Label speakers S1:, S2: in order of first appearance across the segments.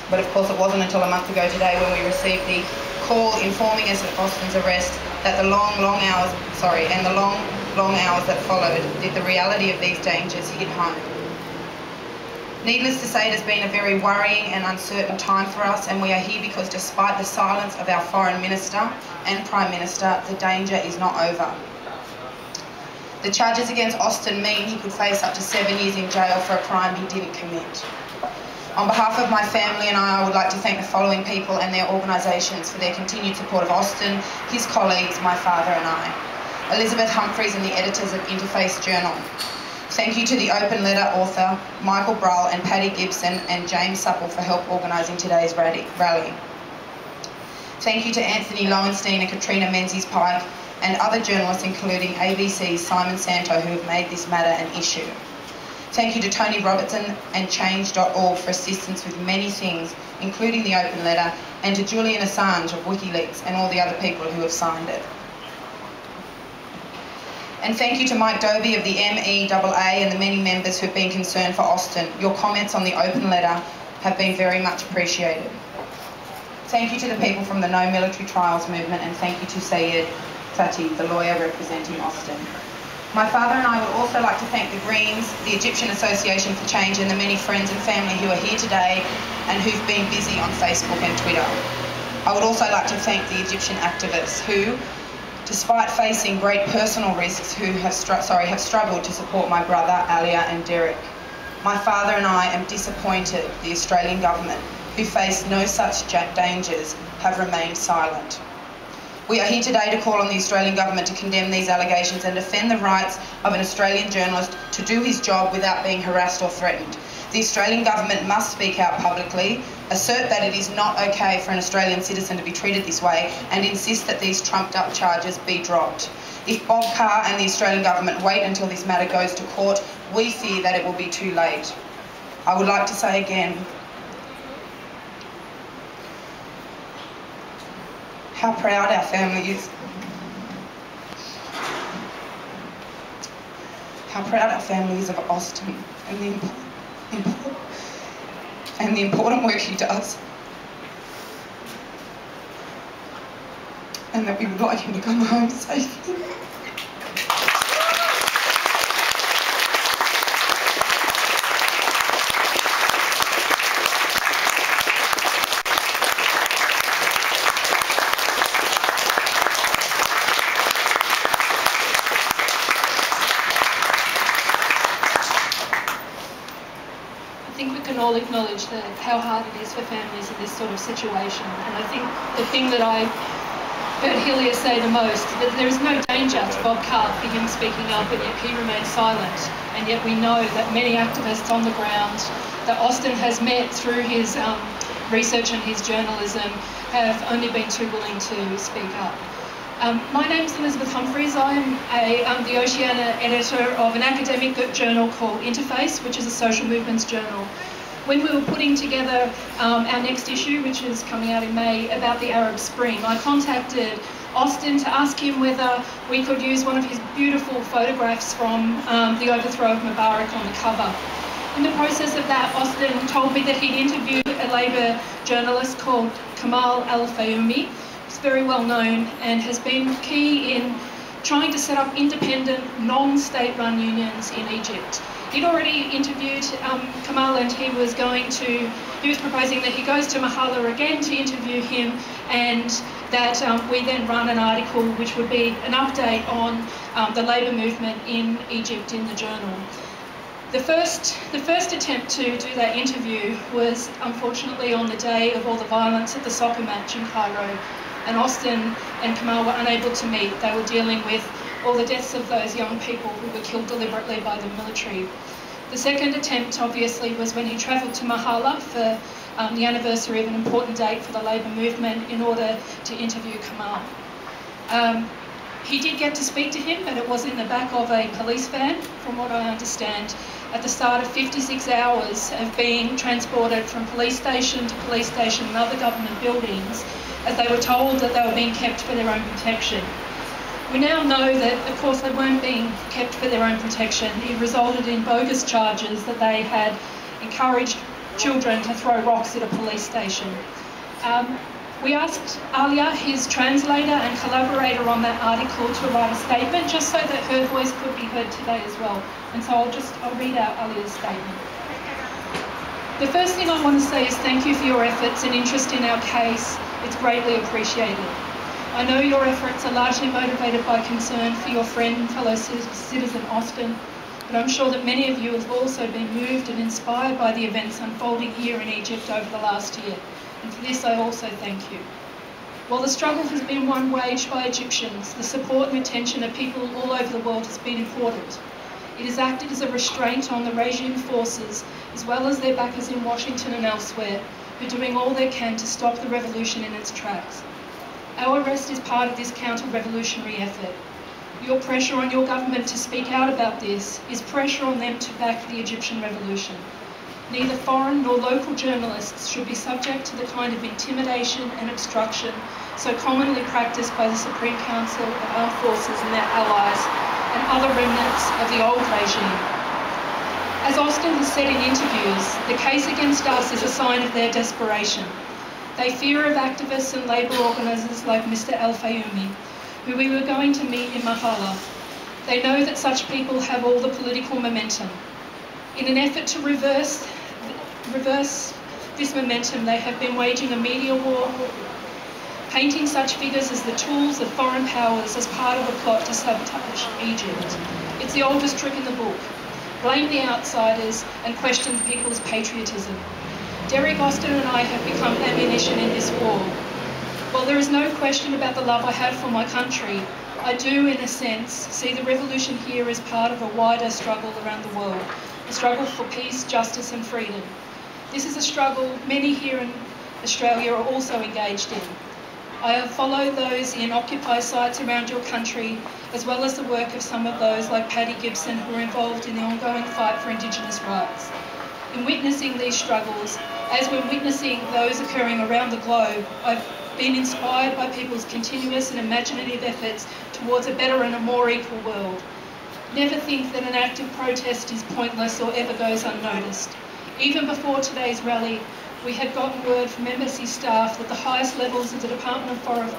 S1: But of course it wasn't until a month ago today when we received the call informing us of Austin's arrest that the long hours that followed did the reality of these dangers hit home. Needless to say, it has been a very worrying and uncertain time for us, and we are here because despite the silence of our Foreign Minister and Prime Minister, the danger is not over. The charges against Austin mean he could face up to 7 years in jail for a crime he didn't commit. On behalf of my family and I would like to thank the following people and their organisations for their continued support of Austin, his colleagues, my father and I. Elizabeth Humphreys and the editors of Interface Journal. Thank you to the Open Letter author, Michael Brull and Paddy Gibson and James Supple for help organising today's rally. Thank you to Anthony Lowenstein and Katrina Menzies-Pike and other journalists including ABC's Simon Santo who have made this matter an issue. Thank you to Tony Robertson and Change.org for assistance with many things, including the Open Letter, and to Julian Assange of WikiLeaks and all the other people who have signed it. And thank you to Mike Dobie of the MEAA and the many members who have been concerned for Austin. Your comments on the Open Letter have been very much appreciated. Thank you to the people from the No Military Trials movement, and thank you to Sayed Fatih, the lawyer representing Austin. My father and I would also like to thank the Greens, the Egyptian Association for Change and the many friends and family who are here today and who've been busy on Facebook and Twitter. I would also like to thank the Egyptian activists who, despite facing great personal risks, have struggled to support my brother, Aliya and Derek. My father and I am disappointed the Australian government, who face no such dangers, have remained silent. We are here today to call on the Australian government to condemn these allegations and defend the rights of an Australian journalist to do his job without being harassed or threatened. The Australian government must speak out publicly, assert that it is not okay for an Australian citizen to be treated this way, and insist that these trumped-up charges be dropped. If Bob Carr and the Australian government wait until this matter goes to court, we fear that it will be too late. I would like to say again, how proud our family is. How proud our family is of Austin and the important work he does. And that we would like him to come home safely.
S2: All acknowledge how hard it is for families in this sort of situation, and I think the thing that I heard Aliya say the most, that there is no danger to Bob Carr for him speaking up, and yet he remains silent, and yet we know that many activists on the ground that Austin has met through his research and his journalism have only been too willing to speak up. My name's Elizabeth Humphreys. I'm the Oceania editor of an academic journal called Interface, which is a social movements journal. When we were putting together our next issue, which is coming out in May, about the Arab Spring, I contacted Austin to ask him whether we could use one of his beautiful photographs from the overthrow of Mubarak on the cover. In the process of that, Austin told me that he'd interviewed a Labor journalist called Kamal Al-Fayoumi, who's very well known and has been key in trying to set up independent, non-state-run unions in Egypt. He'd already interviewed Kamal, and he was proposing that he goes to Mahalla again to interview him, and that we then run an article which would be an update on the labour movement in Egypt in the journal. The first attempt to do that interview was unfortunately on the day of all the violence at the soccer match in Cairo, and Austin and Kamal were unable to meet. They were dealing with all the deaths of those young people who were killed deliberately by the military. The second attempt, obviously, was when he travelled to Mahalla for the anniversary of an important date for the labour movement in order to interview Kamal. He did get to speak to him, but it was in the back of a police van, from what I understand, at the start of 56 hours of being transported from police station to police station and other government buildings, as they were told that they were being kept for their own protection. We now know that, of course, they weren't being kept for their own protection. It resulted in bogus charges that they had encouraged children to throw rocks at a police station. We asked Aliya, his translator and collaborator on that article, to write a statement just so that her voice could be heard today as well. And so I'll read out Aliya's statement. The first thing I want to say is thank you for your efforts and interest in our case. It's greatly appreciated. I know your efforts are largely motivated by concern for your friend and fellow citizen Austin, but I'm sure that many of you have also been moved and inspired by the events unfolding here in Egypt over the last year. And for this I also thank you. While the struggle has been one waged by Egyptians, the support and attention of people all over the world has been important. It has acted as a restraint on the regime forces, as well as their backers in Washington and elsewhere, who are doing all they can to stop the revolution in its tracks. Our arrest is part of this counter-revolutionary effort. Your pressure on your government to speak out about this is pressure on them to back the Egyptian revolution. Neither foreign nor local journalists should be subject to the kind of intimidation and obstruction so commonly practiced by the Supreme Council of Armed Forces and their allies and other remnants of the old regime. As Austin has said in interviews, the case against us is a sign of their desperation. They fear of activists and labour organisers like Mr. Al-Fayoumi, who we were going to meet in Mahalla. They know that such people have all the political momentum. In an effort to reverse this momentum, they have been waging a media war, painting such figures as the tools of foreign powers as part of a plot to sabotage Egypt. It's the oldest trick in the book. Blame the outsiders and question people's patriotism. Derek, Austin and I have become ammunition in this war. While there is no question about the love I have for my country, I do, in a sense, see the revolution here as part of a wider struggle around the world, a struggle for peace, justice and freedom. This is a struggle many here in Australia are also engaged in. I have followed those in Occupy sites around your country, as well as the work of some of those like Paddy Gibson who are involved in the ongoing fight for Indigenous rights. In witnessing these struggles, as we're witnessing those occurring around the globe, I've been inspired by people's continuous and imaginative efforts towards a better and a more equal world. Never think that an act of protest is pointless or ever goes unnoticed. Even before today's rally, we had gotten word from embassy staff that the highest levels of the Department of Foreign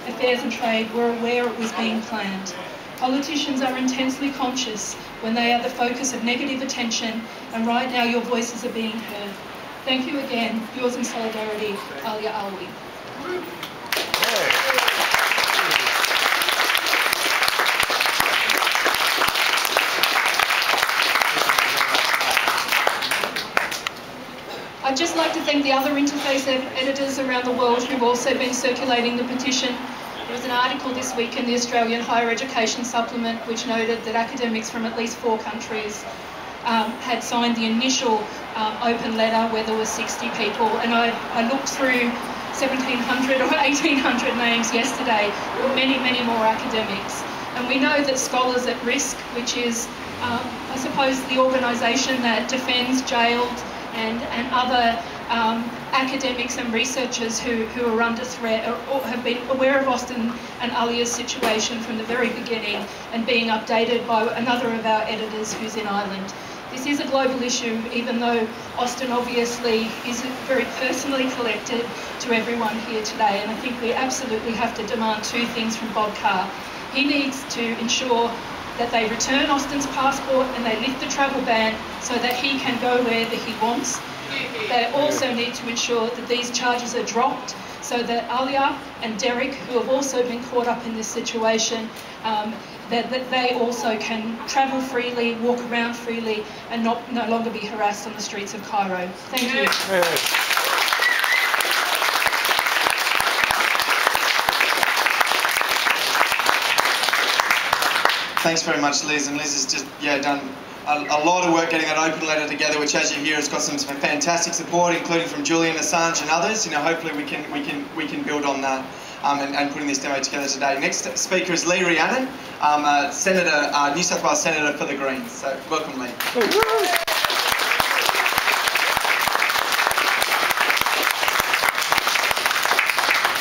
S2: Affairs and Trade were aware it was being planned. Politicians are intensely conscious when they are the focus of negative attention, and right now your voices are being heard. Thank you again. Yours in solidarity, Aliya Alwi. I'd just like to thank the other interface editors around the world who've also been circulating the petition. There was an article this week in the Australian Higher Education Supplement which noted that academics from at least 4 countries had signed the initial open letter where there were 60 people, and I looked through 1,700 or 1,800 names yesterday, with many, many more academics. And we know that Scholars at Risk, which is, I suppose, the organisation that defends jailed and other academics and researchers who are under threat or have been aware of Austin and Aliya's situation from the very beginning and being updated by another of our editors who's in Ireland. This is a global issue, even though Austin obviously is very personally connected to everyone here today, and I think we absolutely have to demand 2 things from Bob Carr. He needs to ensure that they return Austin's passport and they lift the travel ban so that he can go wherever he wants. They also need to ensure that these charges are dropped so that Aliya and Derek, who have also been caught up in this situation, that they also can travel freely, walk around freely and no longer be harassed on the streets of Cairo. Thank you.
S3: Thanks very much, Liz. And Liz has just done a lot of work getting that open letter together, which, as you hear, has got some fantastic support, including from Julian Assange and others. You know, hopefully we can build on that and putting this demo together today. Next speaker is Lee Rhiannon, Senator, New South Wales Senator for the Greens. So welcome, Lee.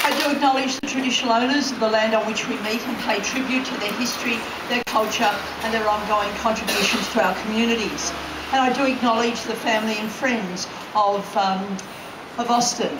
S4: I do acknowledge the traditional owners of the land on which we meet and pay tribute to their history, their culture and their ongoing contributions to our communities. and I do acknowledge the family and friends of Austin.